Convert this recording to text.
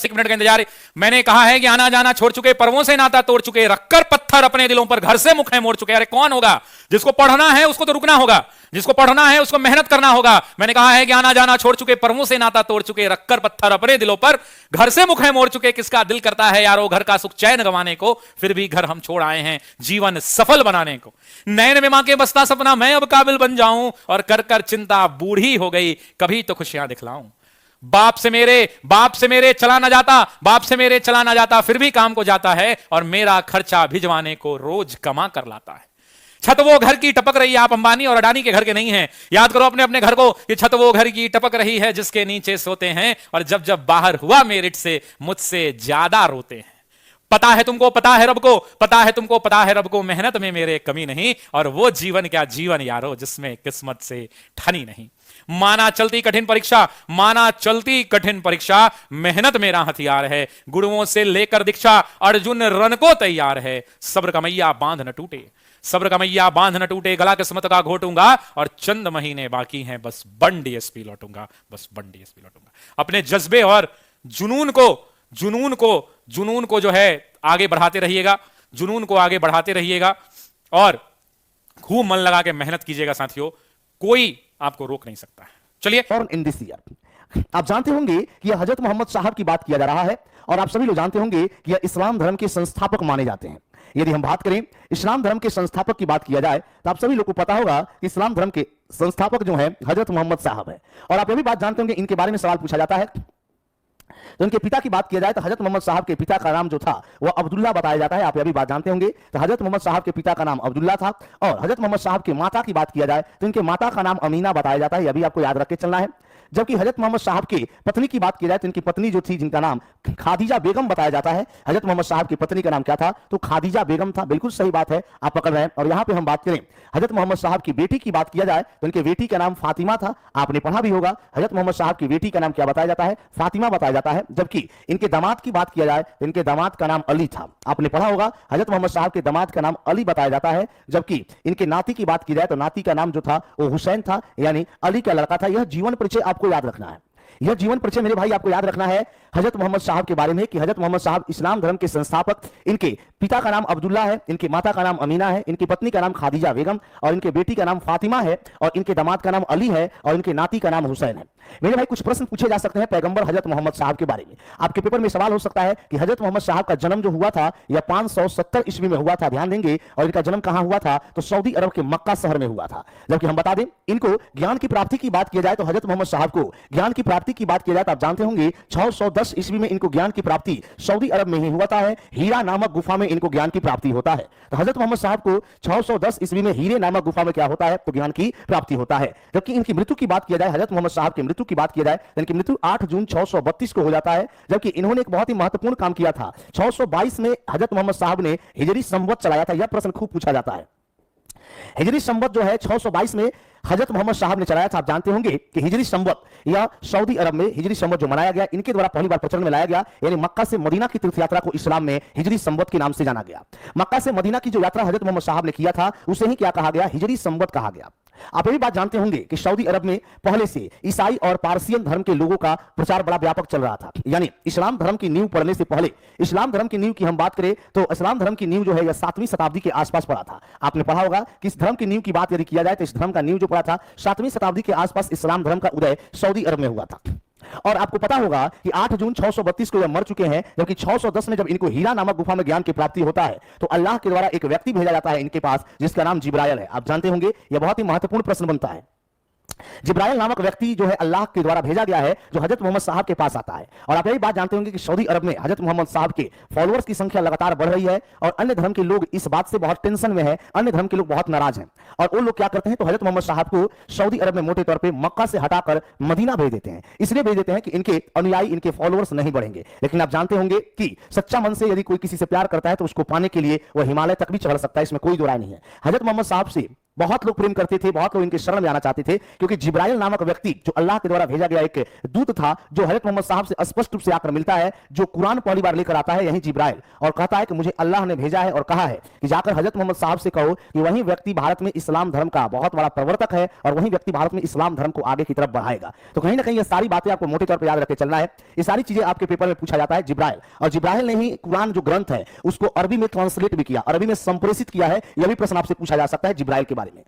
बस 1 मिनट का इंतजार है। मैंने कहा है कि आना जाना छोड़ चुके, पर्वों से नाता तोड़ चुके, रखकर पत्थर अपने दिलों पर, घर से मुख है मोड़ चुके। अरे कौन होगा? जिसको पढ़ना है उसको तो रुकना होगा, जिसको पढ़ना है उसको मेहनत करना होगा। मैंने कहा है कि आना जाना छोड़ चुके, पर्वों से नाता तोड़ चुके, रखकर पत्थर अपने दिलों पर, घर से मुख है मोड़ चुके। किसका दिल करता है यारो घर का सुख चैन गंवाने को, फिर भी घर हम छोड़ आए हैं जीवन सफल बनाने को। नैन में मां के बसता सपना मैं अब काबिल बन जाऊं, और कर कर चिंता बूढ़ी हो गई, कभी तो खुशियां दिखलाऊं। बाप से मेरे चला ना जाता, बाप से मेरे चला ना जाता, फिर भी काम को जाता है, और मेरा खर्चा भिजवाने को रोज कमा कर लाता है। छत वो घर की टपक रही है, आप अंबानी और अडानी के घर के नहीं हैं। याद करो अपने अपने घर को कि छत वो घर की टपक रही है जिसके नीचे सोते हैं, और जब जब बाहर हुआ मेरिट से मुझसे ज्यादा रोते हैं। पता है तुमको, पता है रब को, पता है तुमको, पता है रब को, मेहनत में मेरे कमी नहीं, और वो जीवन क्या जीवन यारो जिसमें किस्मत से ठनी नहीं। माना चलती कठिन परीक्षा, माना चलती कठिन परीक्षा, मेहनत मेरा हथियार है, गुरुओं से लेकर दीक्षा, अर्जुन रन को तैयार है। सब्र का मैया बांध न टूटे, सब्र का मैया बांध न टूटे, गला किस्मत का घोटूंगा, और चंद महीने बाकी हैं, बस बन डीएसपी लौटूंगा, बस बन डीएसपी लौटूंगा। अपने जज्बे और जुनून को जो है आगे बढ़ाते रहिएगा, जुनून को आगे बढ़ाते रहिएगा, और खूब मन लगा के मेहनत कीजिएगा साथियों, कोई आपको रोक नहीं सकता है। चलिए, इन दिस ईयर आप जानते होंगे कि यह हजरत मोहम्मद साहब की बात किया जा रहा है, और आप सभी लोग जानते होंगे कि यह इस्लाम धर्म के संस्थापक माने जाते हैं। यदि हम बात करें इस्लाम धर्म के संस्थापक की बात किया जाए, तो आप सभी लोग को पता होगा कि इस्लाम धर्म के संस्थापक जो है हजरत मोहम्मद साहब है। और आप यह भी बात जानते होंगे, इनके बारे में सवाल पूछा जाता है, तो इनके पिता की बात किया जाए तो हजरत मोहम्मद साहब के पिता का नाम जो था वह अब्दुल्ला बताया जाता है। आप यह भी बात जानते होंगे, तो हजरत मोहम्मद साहब के पिता का नाम अब्दुल्ला था। और हजरत मोहम्मद साहब के माता की बात किया जाए तो इनके माता का नाम अमीना बताया जाता है। यह भी आपको याद रख के चलना है। जबकि हजरत मोहम्मद साहब की पत्नी की बात की जाए तो इनकी पत्नी जो थी, जिनका नाम खादीजा बेगम बताया जाता है। हजरत मोहम्मद साहब की पत्नी का नाम क्या था? तो खादीजा बेगम था। बिल्कुल सही बात है, आप पकड़ रहे हैं। और यहां पे हम बात करें हजरत मोहम्मद साहब की बेटी की बात किया जाए तो इनके बेटी का नाम फातिमा था। आपने पढ़ा भी होगा, हजरत मोहम्मद साहब की बेटी का नाम क्या बताया जाता है? फातिमा बताया जाता है। जबकि इनके दामाद की बात किया जाए तो इनके दामाद का नाम अली था। आपने पढ़ा होगा, हजरत मोहम्मद साहब के दामाद का नाम अली बताया जाता है। जबकि इनके नाती की बात की जाए तो नाती का नाम जो था वो हुसैन था, यानी अली का लड़का था। यह जीवन परिचय आपको याद रखना है। यह जीवन परिचय मेरे भाई आपको याद रखना है हजरत मोहम्मद साहब के बारे में, कि हजरत मोहम्मद साहब इस्लाम धर्म के संस्थापक, इनके पिता का नाम अब्दुल्ला है, इनकी माता का नाम अमीना है, इनकी पत्नी का नाम खादीजा बेगम, और इनके बेटी का नाम फातिमा है, और इनके दामाद का नाम अली है, और इनके नाती का नाम हुसैन है। मेरे भाई कुछ प्रश्न पूछे जा सकते हैं पैगंबर हजरत मोहम्मद साहब के बारे में। आपके पेपर में सवाल हो सकता है कि हजरत मोहम्मद साहब का जन्म जो हुआ था यह 570 ईस्वी में हुआ था, ध्यान देंगे। और इनका जन्म कहां हुआ था? तो सऊदी अरब के मक्का शहर में हुआ था। जबकि हम बता दें, इनको ज्ञान की प्राप्ति की बात किया जाए तो हजरत मोहम्मद साहब को ज्ञान की प्राप्ति की बात किया जाए तो आप जानते होंगे 610 ईस्वी में इनको ज्ञान की प्राप्ति सऊदी अरब में ही हुआ है। हीरा नामक गुफा में इनको ज्ञान की प्राप्ति होता है। तो हजरत मोहम्मद साहब को 610 ईस्वी में हीरे नामक गुफा में क्या होता है? तो ज्ञान की प्राप्ति होता है। जबकि इनकी मृत्यु की बात किया जाए, हजरत मोहम्मद साहब की मृत्यु की बात किया जाए, इनकी मृत्यु 8 जून 632 को हो जाता है। जबकि इन्होंने एक बहुत ही महत्वपूर्ण काम किया था। 622 में हजरत मोहम्मद साहब ने हिजरी संवत चलाया था। यह प्रश्न खूब पूछा जाता है। हिजरी संवत जो है 622 में हजरत मोहम्मद साहब ने चलाया था। आप जानते होंगे कि हिजरी संवत या सऊदी अरब में हिजरी संवत जो मनाया गया, इनके द्वारा पहली बार प्रचलन में लाया गया। यानी मक्का से मदीना की तीर्थ यात्रा को इस्लाम में हिजरी संवत के नाम से जाना गया। मक्का से मदीना की जो यात्रा हजरत मोहम्मद साहब ने किया था उसे ही क्या कहा गया? हिजरी संवत कहा गया। आप ये भी बात जानते होंगे कि सऊदी अरब में पहले से ईसाई और पारसियन धर्म के लोगों का प्रचार बड़ा व्यापक चल रहा था। यानी इस्लाम धर्म की नींव पड़ने से पहले, इस्लाम धर्म की नींव की हम बात करें तो इस्लाम धर्म की नींव जो है यह 7वीं शताब्दी के आसपास पड़ा था। आपने पढ़ा होगा कि इस धर्म की नींव की बात यदि किया जाए तो इस धर्म का नींव जो पड़ा था 7वीं शताब्दी के आसपास इस्लाम धर्म का उदय सऊदी अरब में हुआ था। और आपको पता होगा कि 8 जून 632 को यह मर चुके हैं। जबकि 610 में जब इनको हीरा नामक गुफा में ज्ञान की प्राप्ति होता है तो अल्लाह के द्वारा एक व्यक्ति भेजा जाता है इनके पास, जिसका नाम जिब्राइल है। आप जानते होंगे, यह बहुत ही महत्वपूर्ण प्रश्न बनता है। जिब्राइल नामक व्यक्ति जो है अल्लाह के द्वारा भेजा गया है, जो हजरत मोहम्मद साहब के पास आता है। और आप यही बात जानते होंगे कि सऊदी अरब में हजरत मोहम्मद साहब के फॉलोअर्स की संख्या लगातार बढ़ रही है, और अन्य धर्म के लोग इस बात से बहुत टेंशन में है, अन्य धर्म के लोग बहुत नाराज हैं। और वो लोग क्या करते हैं, तो हजरत मोहम्मद साहब को सऊदी अरब में मोटे तौर पर मक्का से हटाकर मदीना भेज देते हैं। इसलिए भेज देते हैं कि इनके अनुयायी, इनके फॉलोअर्स नहीं बढ़ेंगे। लेकिन आप जानते होंगे कि सच्चा मन से यदि कोई किसी से प्यार करता है तो उसको पाने के लिए वह हिमालय तक भी चढ़ सकता है, इसमें कोई दो राय नहीं है। हजरत मोहम्मद साहब से बहुत लोग प्रेम करते थे, बहुत लोग इनके शरण में आना चाहते थे, क्योंकि जिब्राइल नामक व्यक्ति जो अल्लाह के द्वारा भेजा गया एक दूत था, जो हजरत मोहम्मद साहब से स्पष्ट रूप से आकर मिलता है, जो कुरान पहली बार लेकर आता है, यही जिब्राइल, और कहता है कि मुझे अल्लाह ने भेजा है और कहा है कि जाकर हजरत मोहम्मद साहब से कहो कि वही व्यक्ति भारत में इस्लाम धर्म का बहुत बड़ा प्रवर्तक है और वही व्यक्ति भारत में इस्लाम धर्म को आगे की तरफ बढ़ाएगा। तो कहीं ना कहीं ये सारी बातें आपको मोटे तौर पर याद रखके चलना है। ये सारी चीजें आपके पेपर में पूछा जाता है। जिब्राइल, और जिब्राइल ने ही कुरान जो ग्रंथ है उसको अरबी में ट्रांसलेट भी किया, अरबी में संप्रेषित किया है। यह भी प्रश्न आपसे पूछा जा सकता है जिब्राइल के बारे में।